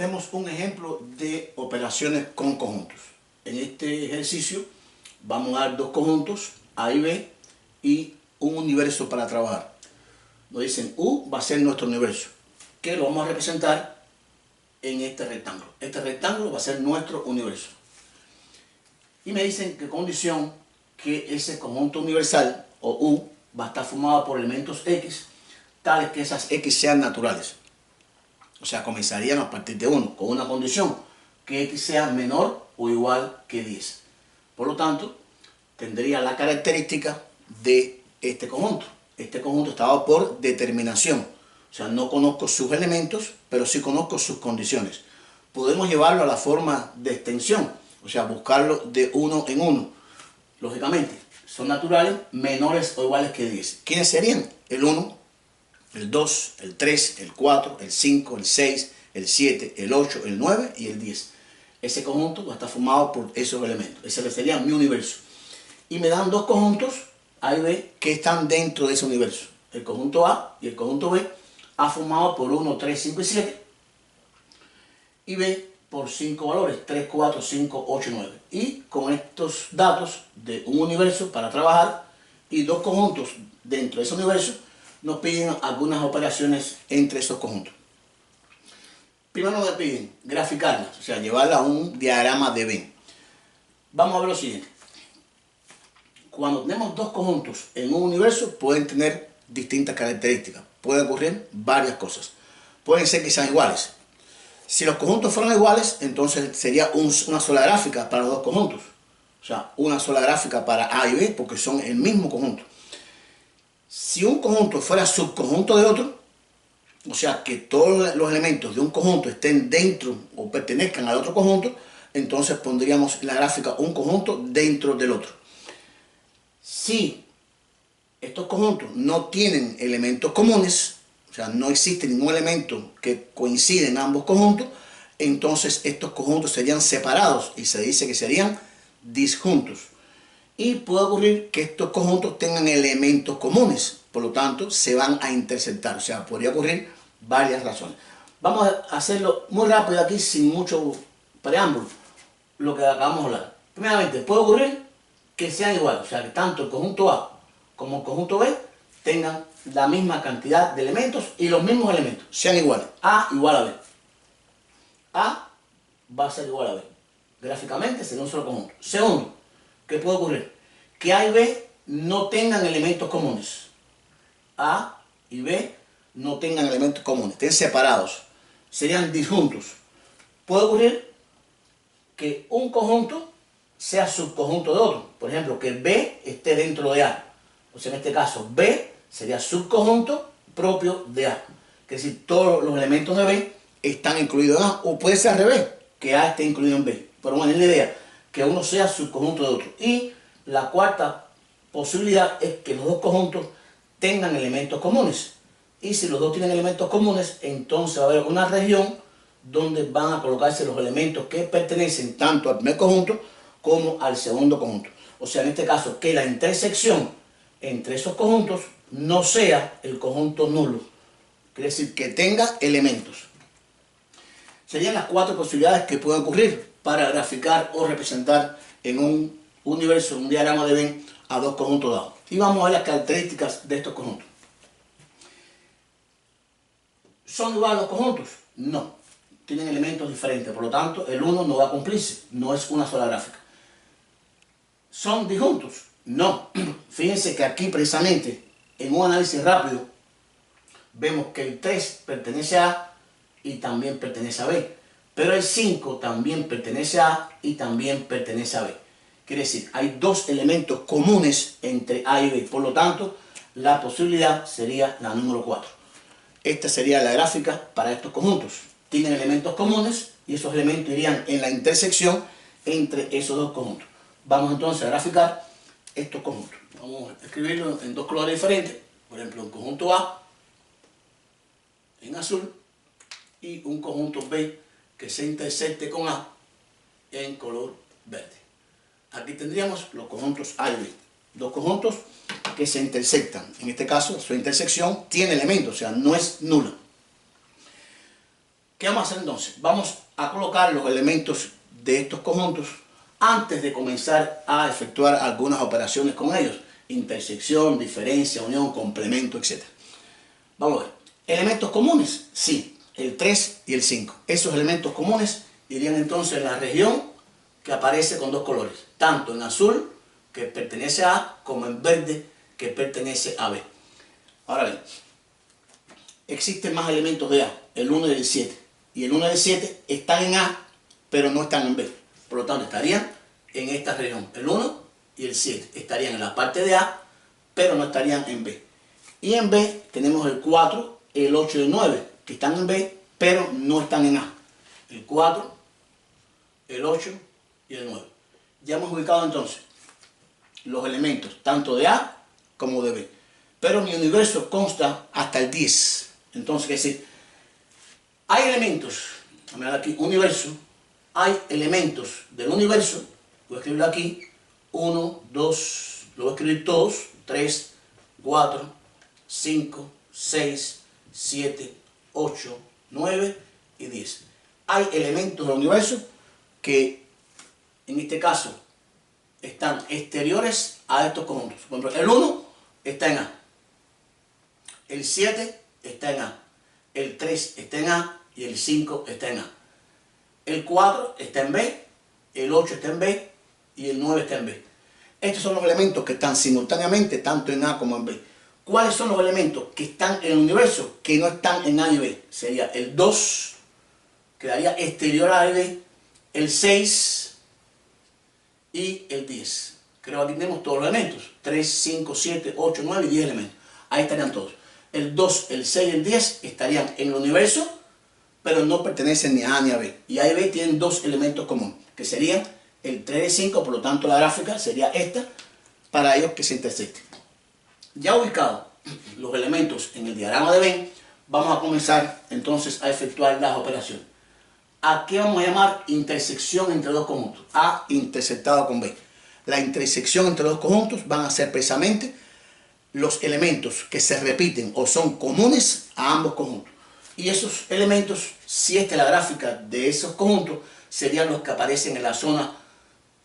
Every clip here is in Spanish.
Tenemos un ejemplo de operaciones con conjuntos. En este ejercicio vamos a dar dos conjuntos, A y B, y un universo para trabajar. Nos dicen U va a ser nuestro universo, que lo vamos a representar en este rectángulo. Este rectángulo va a ser nuestro universo. Y me dicen que condición que ese conjunto universal, o U, va a estar formado por elementos X, tales que esas X sean naturales. O sea, comenzarían a partir de 1, con una condición, que X sea menor o igual que 10. Por lo tanto, tendría la característica de este conjunto. Este conjunto está dado por determinación. O sea, no conozco sus elementos, pero sí conozco sus condiciones. Podemos llevarlo a la forma de extensión, o sea, buscarlo de 1 en 1. Lógicamente, son naturales menores o iguales que 10. ¿Quiénes serían? El 1, el 2, el 3, el 4, el 5, el 6, el 7, el 8, el 9 y el 10. Ese conjunto va a estar formado por esos elementos. Ese sería mi universo. Y me dan dos conjuntos, A y B, que están dentro de ese universo. El conjunto A y el conjunto B, A formado por 1, 3, 5 y 7. Y B por 5 valores, 3, 4, 5, 8 y 9. Y con estos datos de un universo para trabajar y dos conjuntos dentro de ese universo, nos piden algunas operaciones entre esos conjuntos. Primero nos piden graficarlas, o sea, llevarla a un diagrama de Venn. Vamos a ver lo siguiente. Cuando tenemos dos conjuntos en un universo, pueden tener distintas características. Pueden ocurrir varias cosas. Pueden ser que sean iguales. Si los conjuntos fueran iguales, entonces sería una sola gráfica para los dos conjuntos. O sea, una sola gráfica para A y B, porque son el mismo conjunto. Si un conjunto fuera subconjunto de otro, o sea, que todos los elementos de un conjunto estén dentro o pertenezcan al otro conjunto, entonces pondríamos en la gráfica un conjunto dentro del otro. Si estos conjuntos no tienen elementos comunes, o sea, no existe ningún elemento que coincide en ambos conjuntos, entonces estos conjuntos serían separados y se dice que serían disjuntos. Y puede ocurrir que estos conjuntos tengan elementos comunes, por lo tanto se van a intersectar, o sea, podría ocurrir varias razones. Vamos a hacerlo muy rápido aquí, sin mucho preámbulo, lo que acabamos de hablar. Primeramente, puede ocurrir que sean iguales, o sea, que tanto el conjunto A como el conjunto B tengan la misma cantidad de elementos y los mismos elementos, sean iguales. A igual a B. A va a ser igual a B. Gráficamente sería un solo conjunto. Segundo, ¿qué puede ocurrir? Que A y B no tengan elementos comunes. A y B no tengan elementos comunes, estén separados, serían disjuntos. Puede ocurrir que un conjunto sea subconjunto de otro. Por ejemplo, que B esté dentro de A. O sea, en este caso, B sería subconjunto propio de A. Es decir, todos los elementos de B están incluidos en A. O puede ser al revés, que A esté incluido en B. Pero bueno, es la idea, que uno sea subconjunto de otro. Y la cuarta posibilidad es que los dos conjuntos tengan elementos comunes. Y si los dos tienen elementos comunes, entonces va a haber una región donde van a colocarse los elementos que pertenecen tanto al primer conjunto como al segundo conjunto. O sea, en este caso, que la intersección entre esos conjuntos no sea el conjunto nulo. Quiere decir que tenga elementos. Serían las cuatro posibilidades que pueden ocurrir para graficar o representar en un universo, un diagrama de Venn, a dos conjuntos dados. Y vamos a ver las características de estos conjuntos. ¿Son iguales los conjuntos? No. Tienen elementos diferentes, por lo tanto, el uno no va a cumplirse. No es una sola gráfica. ¿Son disjuntos? No. Fíjense que aquí precisamente, en un análisis rápido, vemos que el 3 pertenece a A y también pertenece a B. Pero el 5 también pertenece a A y también pertenece a B. Quiere decir, hay dos elementos comunes entre A y B. Por lo tanto, la posibilidad sería la número 4. Esta sería la gráfica para estos conjuntos. Tienen elementos comunes y esos elementos irían en la intersección entre esos dos conjuntos. Vamos entonces a graficar estos conjuntos. Vamos a escribirlo en dos colores diferentes. Por ejemplo, un conjunto A en azul y un conjunto B que se intersecte con A en color verde. Aquí tendríamos los conjuntos A y B. Dos conjuntos que se intersectan. En este caso, su intersección tiene elementos, o sea, no es nula. ¿Qué vamos a hacer entonces? Vamos a colocar los elementos de estos conjuntos antes de comenzar a efectuar algunas operaciones con ellos. Intersección, diferencia, unión, complemento, etc. Vamos a ver. ¿Elementos comunes? Sí, el 3 y el 5. Esos elementos comunes irían entonces en la región que aparece con dos colores. Tanto en azul, que pertenece a A, como en verde, que pertenece a B. Ahora bien, existen más elementos de A, el 1 y el 7. Y el 1 y el 7 están en A, pero no están en B. Por lo tanto, estarían en esta región. El 1 y el 7 estarían en la parte de A, pero no estarían en B. Y en B tenemos el 4, el 8 y el 9, que están en B, pero no están en A. El 4, el 8 y el 9. Ya hemos ubicado entonces los elementos tanto de A como de B. Pero mi universo consta hasta el 10. Entonces, es decir, hay elementos, vamos a ver aquí, universo, hay elementos del universo, voy a escribirlo aquí, 1, 2, lo voy a escribir todos, 3, 4, 5, 6, 7, 8, 9 y 10. Hay elementos del universo que, en este caso, están exteriores a estos conjuntos. Por ejemplo, el 1 está en A, el 7 está en A, el 3 está en A y el 5 está en A. El 4 está en B, el 8 está en B y el 9 está en B. Estos son los elementos que están simultáneamente tanto en A como en B. ¿Cuáles son los elementos que están en el universo que no están en A y B? Sería el 2, quedaría exterior a A y B, el 6 y el 10. Creo que aquí tenemos todos los elementos. 3, 5, 7, 8, 9 y 10 elementos. Ahí estarían todos. El 2, el 6 y el 10 estarían en el universo, pero no pertenecen ni a A ni a B. Y A y B tienen dos elementos comunes, que serían el 3 y 5, por lo tanto la gráfica sería esta, para ellos que se intersecten. Ya ubicados los elementos en el diagrama de Venn, vamos a comenzar entonces a efectuar las operaciones. ¿A qué vamos a llamar intersección entre dos conjuntos? A intersectado con B. La intersección entre dos conjuntos van a ser precisamente los elementos que se repiten o son comunes a ambos conjuntos. Y esos elementos, si esta es la gráfica de esos conjuntos, serían los que aparecen en la zona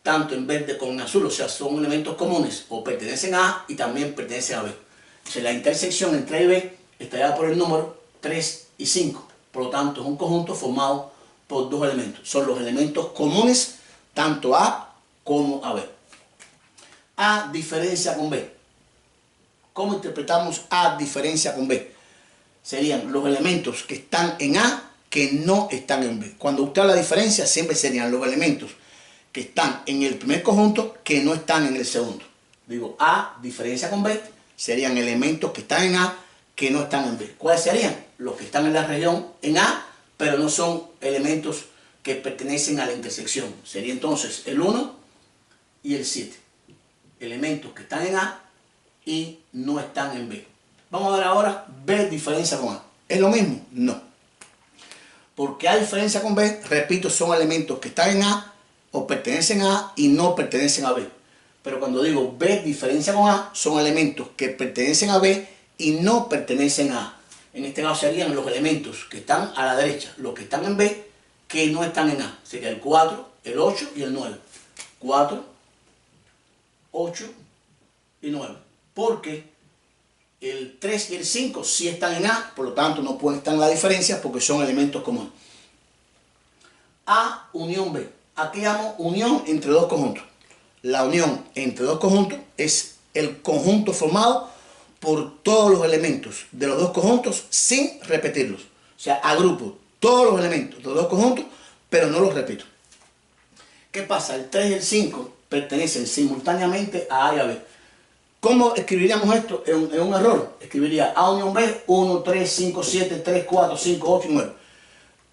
tanto en verde como en azul. O sea, son elementos comunes o pertenecen a A y también pertenecen a B. Entonces, la intersección entre A y B estaría por el número 3 y 5. Por lo tanto, es un conjunto formado por dos elementos. Son los elementos comunes tanto a A como a B. A diferencia con B. ¿Cómo interpretamos A diferencia con B? Serían los elementos que están en A que no están en B. Cuando usted habla de diferencia, siempre serían los elementos que están en el primer conjunto que no están en el segundo. Digo, A diferencia con B serían elementos que están en A que no están en B. ¿Cuáles serían? Los que están en la región en A, pero no son elementos que pertenecen a la intersección. Sería entonces el 1 y el 7. Elementos que están en A y no están en B. Vamos a ver ahora B diferencia con A. ¿Es lo mismo? No. Porque A diferencia con B, repito, son elementos que están en A o pertenecen a A y no pertenecen a B. Pero cuando digo B diferencia con A, son elementos que pertenecen a B y no pertenecen a A. En este caso serían los elementos que están a la derecha, los que están en B, que no están en A. Sería el 4, el 8 y el 9. 4, 8 y 9. Porque el 3 y el 5 sí están en A, por lo tanto no pueden estar en la diferencia porque son elementos comunes. A unión B. Aquí llamo unión entre dos conjuntos. La unión entre dos conjuntos es el conjunto formado por todos los elementos de los dos conjuntos sin repetirlos. O sea, agrupo todos los elementos de los dos conjuntos, pero no los repito. ¿Qué pasa? El 3 y el 5 pertenecen simultáneamente a A y a B. ¿Cómo escribiríamos esto? Es un error. Escribiría A unión B, 1, 3, 5, 7, 3, 4, 5, 8 y 9.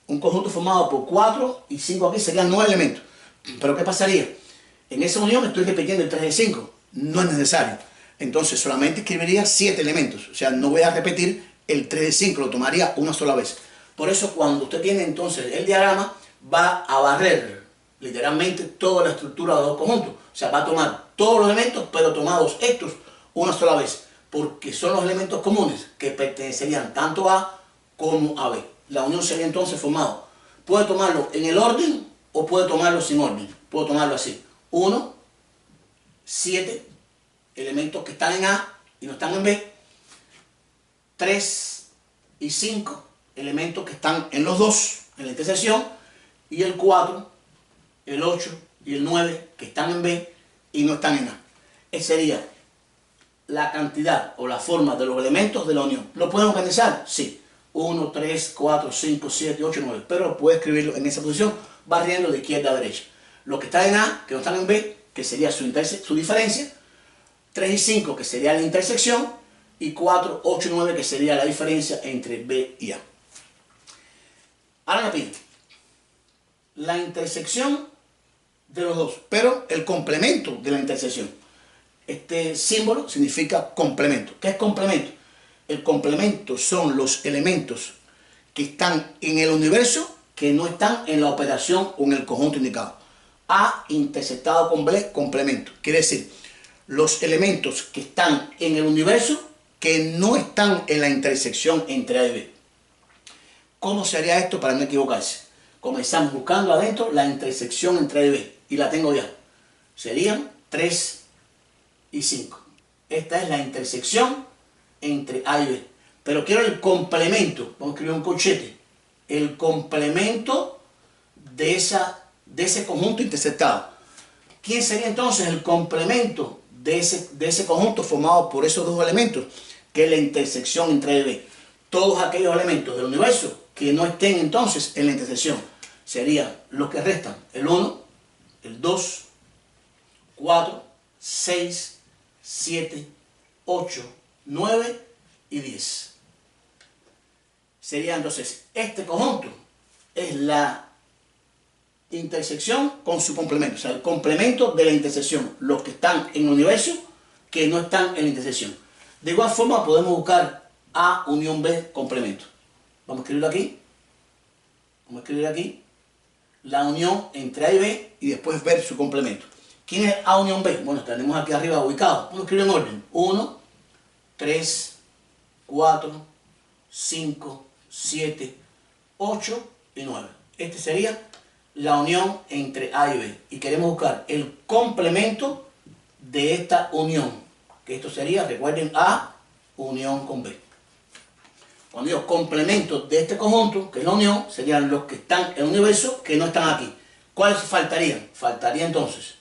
Un conjunto formado por 4 y 5 aquí serían 9 elementos. Pero ¿qué pasaría? En esa unión estoy repitiendo el 3 y el 5. No es necesario. Entonces solamente escribiría 7 elementos. O sea, no voy a repetir el 3 y el 5, lo tomaría una sola vez. Por eso cuando usted tiene entonces el diagrama, va a barrer literalmente toda la estructura de los conjuntos. O sea, va a tomar todos los elementos, pero tomados estos una sola vez. Porque son los elementos comunes que pertenecerían tanto a A como a B. La unión sería entonces formado. Puede tomarlo en el orden o puede tomarlo sin orden. Puedo tomarlo así. 1, 7 elementos que están en A y no están en B. 3 y 5 elementos que están en los dos, en la intersección. Y el 4, el 8 y el 9 que están en B y no están en A. Esa sería la cantidad o la forma de los elementos de la unión. ¿Lo pueden organizar? Sí. 1, 3, 4, 5, 7, 8, 9. Pero puede escribirlo en esa posición, barriendo de izquierda a derecha. Los que están en A, que no están en B, que sería su diferencia. 3 y 5, que sería la intersección. Y 4, 8 y 9, que sería la diferencia entre B y A. Ahora me piden la intersección de los dos, pero el complemento de la intersección. Este símbolo significa complemento. ¿Qué es complemento? El complemento son los elementos que están en el universo que no están en la operación o en el conjunto indicado. A intersectado con B, complemento. Quiere decir, los elementos que están en el universo que no están en la intersección entre A y B. ¿Cómo se haría esto para no equivocarse? Comenzamos buscando adentro la intersección entre A y B. Y la tengo ya. Serían 3 y 5. Esta es la intersección entre A y B. Pero quiero el complemento. Vamos a escribir un corchete. El complemento de ese conjunto intersectado. ¿Quién sería entonces el complemento de ese conjunto formado por esos dos elementos? Que es la intersección entre A y B. Todos aquellos elementos del universo que no estén entonces en la intersección serían los que restan. El 1, el 2, 4, 6, 7, 8, 9 y 10. Sería entonces, este conjunto es la intersección con su complemento, o sea, el complemento de la intersección, los que están en el universo que no están en la intersección. De igual forma podemos buscar A unión B complemento. Vamos a escribirlo aquí. Vamos a escribir aquí la unión entre A y B y después ver su complemento. ¿Quién es A unión B? Bueno, tenemos aquí arriba ubicado. Vamos a escribir en orden. 1, 3, 4, 5, 7, 8 y 9. Este sería la unión entre A y B. Y queremos buscar el complemento de esta unión. Que esto sería, recuerden, A unión con B. Cuando digo complemento de este conjunto, que es la unión, serían los que están en el universo que no están aquí. ¿Cuáles faltarían? Faltaría entonces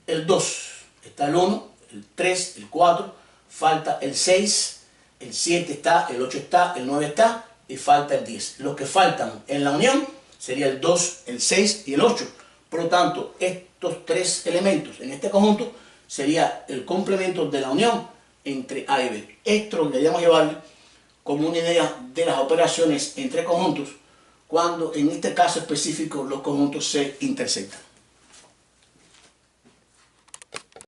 el 2, está el 1, el 3, el 4, falta el 6, el 7 está, el 8 está, el 9 está y falta el 10. Los que faltan en la unión sería el 2, el 6 y el 8. Por lo tanto, estos tres elementos en este conjunto sería el complemento de la unión entre A y B. Esto lo deberíamos llevarle como una idea de las operaciones entre conjuntos cuando en este caso específico los conjuntos se intersectan.